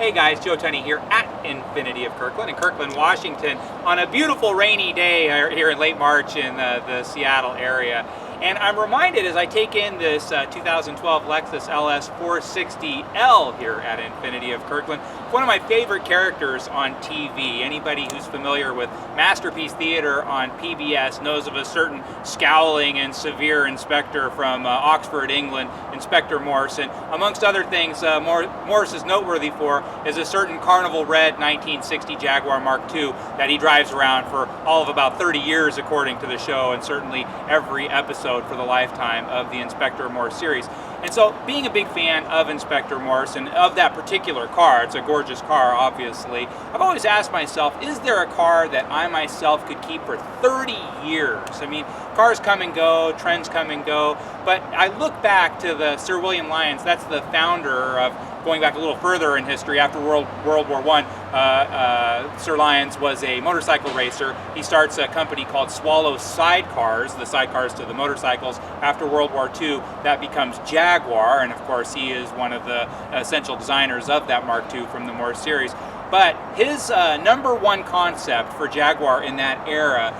Hey guys, Joe Tunney here at Infiniti of Kirkland in Kirkland, Washington on a beautiful rainy day here in late March in the Seattle area. And I'm reminded as I take in this 2012 Lexus LS460L here at Infiniti of Kirkland, one of my favorite characters on TV. Anybody who's familiar with Masterpiece Theater on PBS knows of a certain scowling and severe inspector from Oxford, England, Inspector Morse. And amongst other things, Morse is noteworthy for is a certain Carnival Red 1960 Jaguar Mark II that he drives around for all of about 30 years according to the show, and certainly every episode for the lifetime of the Inspector Morse series. And so, being a big fan of Inspector Morse and of that particular car, it's a gorgeous car obviously, I've always asked myself, is there a car that I myself could keep for 30 years? I mean, cars come and go, trends come and go, but I look back to the Sir William Lyons, that's the founder of, going back a little further in history, after World War I, Sir Lyons was a motorcycle racer. He starts a company called Swallow Sidecars, the sidecars to the motorcycles. After World War II, that becomes Jaguar, and of course he is one of the essential designers of that Mark II from the Morse series. But his number one concept for Jaguar in that era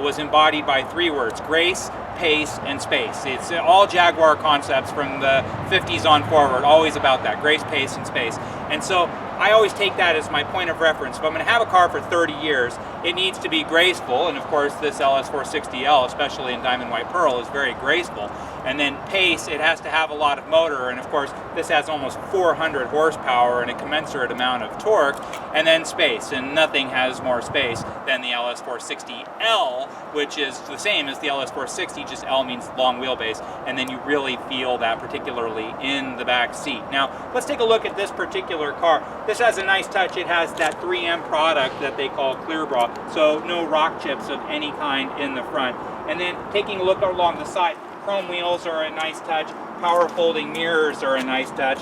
was embodied by three words: grace, pace, and space. It's all Jaguar concepts from the 50s on forward, always about that, grace, pace, and space. And so I always take that as my point of reference. If I'm going to have a car for 30 years, it needs to be graceful, and of course this LS460L, especially in diamond white pearl, is very graceful. And then pace, it has to have a lot of motor, and of course this has almost 400 horsepower and a commensurate amount of torque. And then space, and nothing has more space than the LS460L, which is the same as the LS460, just L means long wheelbase, and then you really feel that particularly in the back seat. Now let's take a look at this particular car. This has a nice touch. It has that 3M product that they call Clear Bra, so no rock chips of any kind in the front. And then taking a look along the side, chrome wheels are a nice touch, power folding mirrors are a nice touch.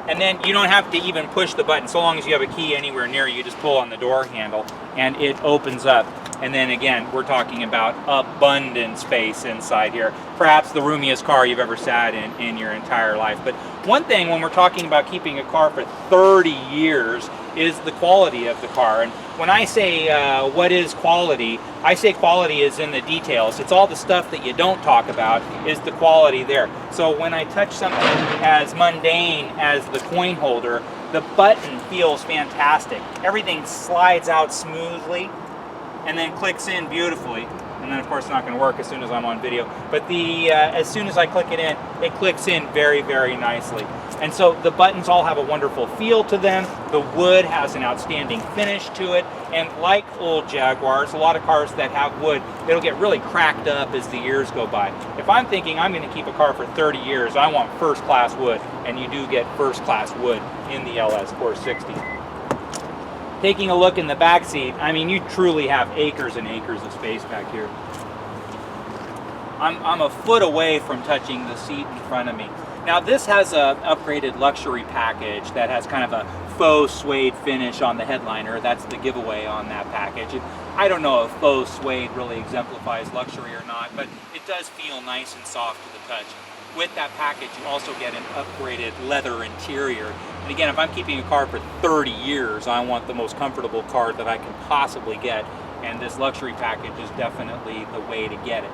And then you don't have to even push the button. So long as you have a key anywhere near you, just pull on the door handle and it opens up. And then again, we're talking about abundant space inside here. Perhaps the roomiest car you've ever sat in your entire life. But one thing when we're talking about keeping a car for 30 years is the quality of the car. And when I say what is quality, I say quality is in the details. It's all the stuff that you don't talk about is the quality there. So when I touch something as mundane as the coin holder, the button feels fantastic. Everything slides out smoothly and then clicks in beautifully. And then of course it's not going to work as soon as I'm on video, but as soon as I click it in, it clicks in very, very nicely. And so the buttons all have a wonderful feel to them. The wood has an outstanding finish to it, and like old Jaguars, a lot of cars that have wood, it'll get really cracked up as the years go by. If I'm thinking I'm going to keep a car for 30 years, I want first class wood, and you do get first class wood in the LS460. Taking a look in the back seat, I mean, you truly have acres and acres of space back here. I'm a foot away from touching the seat in front of me. Now this has a upgraded luxury package that has kind of a faux suede finish on the headliner. That's the giveaway on that package. I don't know if faux suede really exemplifies luxury or not, but it does feel nice and soft to the touch. With that package, you also get an upgraded leather interior. And again, if I'm keeping a car for 30 years, I want the most comfortable car that I can possibly get, and this luxury package is definitely the way to get it.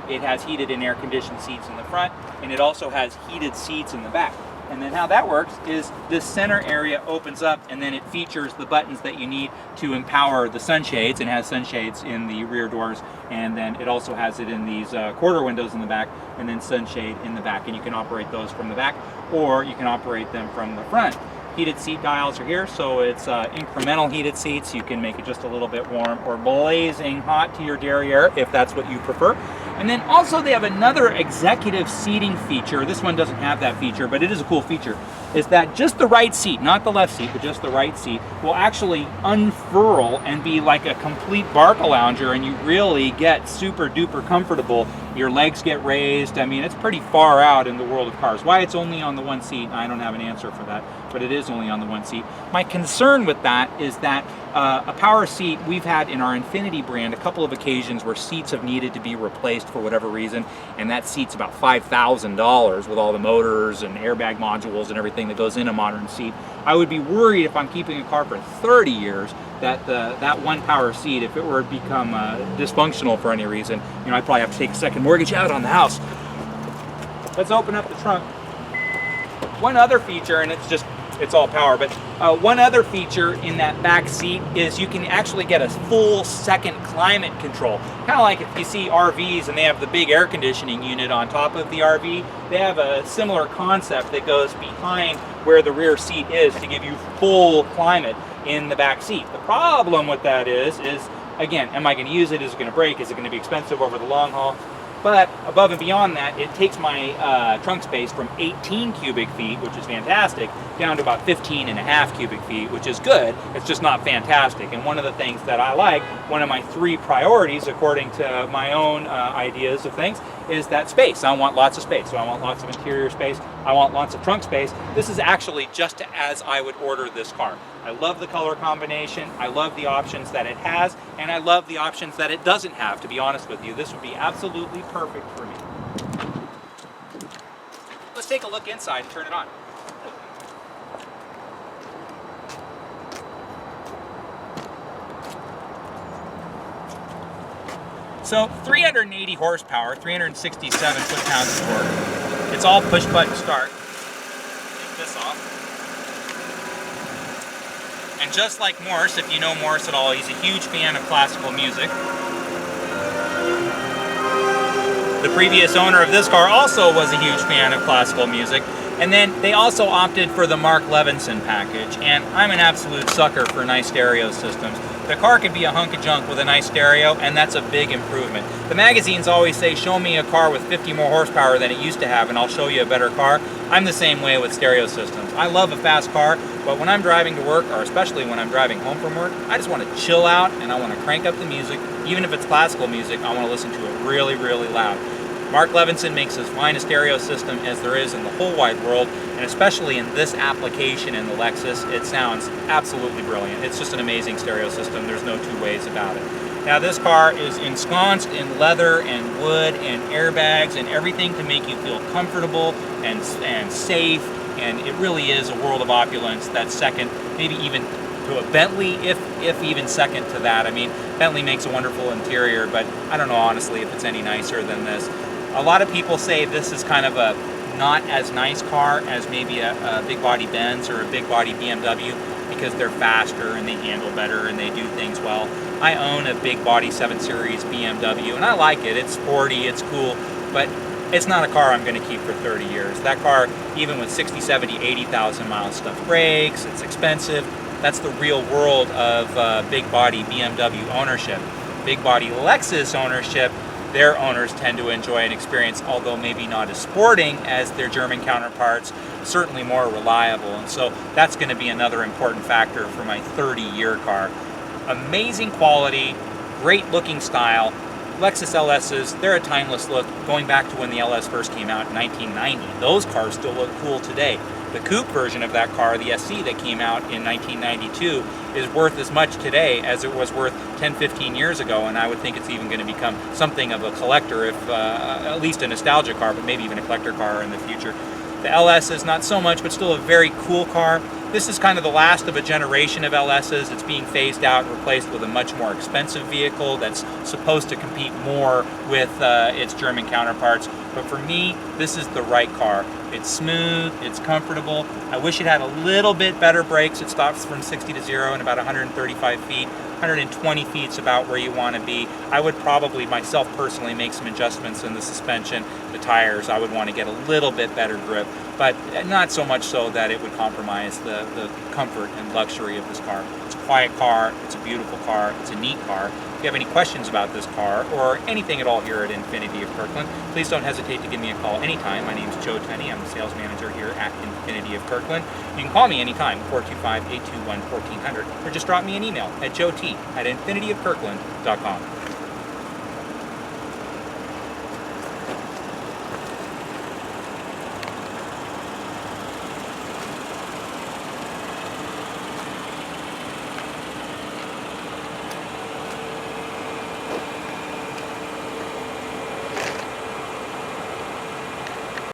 It has heated and air-conditioned seats in the front, and it also has heated seats in the back. And then how that works is this center area opens up, and then it features the buttons that you need to empower the sunshades, and has sunshades in the rear doors, and then it also has it in these quarter windows in the back, and then sunshade in the back. And you can operate those from the back, or you can operate them from the front. Heated seat dials are here, so it's incremental heated seats. You can make it just a little bit warm or blazing hot to your derriere if that's what you prefer. And then also they have another executive seating feature. This one doesn't have that feature, but it is a cool feature. Is that just the right seat, not the left seat, but just the right seat, will actually unfurl and be like a complete Barcalounger, and you really get super duper comfortable. Your legs get raised. I mean, it's pretty far out in the world of cars. Why it's only on the one seat, I don't have an answer for that, but it is only on the one seat. My concern with that is that a power seat, we've had in our Infiniti brand a couple of occasions where seats have needed to be replaced for whatever reason, and that seat's about $5,000 with all the motors and airbag modules and everything everything that goes in a modern seat. I would be worried if I'm keeping a car for 30 years that that one power seat, if it were to become dysfunctional for any reason, you know, I'd probably have to take a second mortgage out on the house. Let's open up the trunk. One other feature, and it's all power, but one other feature in that back seat is you can actually get a full second climate control. Kind of like if you see RVs and they have the big air conditioning unit on top of the RV, they have a similar concept that goes behind where the rear seat is to give you full climate in the back seat. The problem with that is again, am I going to use it? Is it going to break? Is it going to be expensive over the long haul? But above and beyond that, it takes my trunk space from 18 cubic feet, which is fantastic, down to about 15.5 cubic feet, which is good. It's just not fantastic. And one of the things that I like, one of my 3 priorities, according to my own ideas of things, is that space. I want lots of space. So I want lots of interior space. I want lots of trunk space. This is actually just as I would order this car. I love the color combination. I love the options that it has, and I love the options that it doesn't have, to be honest with you. This would be absolutely perfect for me. Let's take a look inside and turn it on. So 380 horsepower, 367 foot-pounds of torque. It's all push-button start. Take this off. And just like Morse, if you know Morse at all, he's a huge fan of classical music. The previous owner of this car also was a huge fan of classical music. And then they also opted for the Mark Levinson package, and I'm an absolute sucker for nice stereo systems. The car could be a hunk of junk with a nice stereo, and that's a big improvement. The magazines always say, show me a car with 50 more horsepower than it used to have, and I'll show you a better car. I'm the same way with stereo systems. I love a fast car, but when I'm driving to work, or especially when I'm driving home from work, I just want to chill out, and I want to crank up the music. Even if it's classical music, I want to listen to it really, really loud. Mark Levinson makes as fine a stereo system as there is in the whole wide world, and especially in this application in the Lexus, it sounds absolutely brilliant. It's just an amazing stereo system. There's no two ways about it. Now this car is ensconced in leather and wood and airbags and everything to make you feel comfortable and safe, and it really is a world of opulence that's second, maybe even to a Bentley, if even second to that. I mean, Bentley makes a wonderful interior, but I don't know honestly if it's any nicer than this. A lot of people say this is kind of a not as nice car as maybe a big body Benz or a big body BMW because they're faster and they handle better and they do things well. I own a big body 7 Series BMW and I like it. It's sporty, it's cool, but it's not a car I'm going to keep for 30 years. That car, even with 60, 70, 80,000 mile stuff breaks, it's expensive. That's the real world of big body BMW ownership. Big body Lexus ownership, their owners tend to enjoy an experience, although maybe not as sporting as their German counterparts, certainly more reliable. And so that's going to be another important factor for my 30-year car. Amazing quality, great looking style. Lexus LSs, they're a timeless look going back to when the LS first came out in 1990. Those cars still look cool today. The coupe version of that car, the SC that came out in 1992, is worth as much today as it was worth 10, 15 years ago, and I would think it's even going to become something of a collector, if at least a nostalgia car, but maybe even a collector car in the future. The LS is not so much, but still a very cool car. This is kind of the last of a generation of LSs. It's being phased out and replaced with a much more expensive vehicle that's supposed to compete more with its German counterparts. But for me, this is the right car. It's smooth, it's comfortable. I wish it had a little bit better brakes. It stops from 60 to 0 in about 135 feet. 120 feet is about where you want to be. I would probably myself personally make some adjustments in the suspension, the tires. I would want to get a little bit better grip, but not so much so that it would compromise the comfort and luxury of this car. It's a quiet car, it's a beautiful car, it's a neat car. If you have any questions about this car or anything at all here at Infiniti of Kirkland, please don't hesitate to give me a call anytime. My name is Joe Tunney. I'm the sales manager here at Infiniti of Kirkland. You can call me anytime, 425-821-1400, or just drop me an email at joet@infinitiofkirkland.com.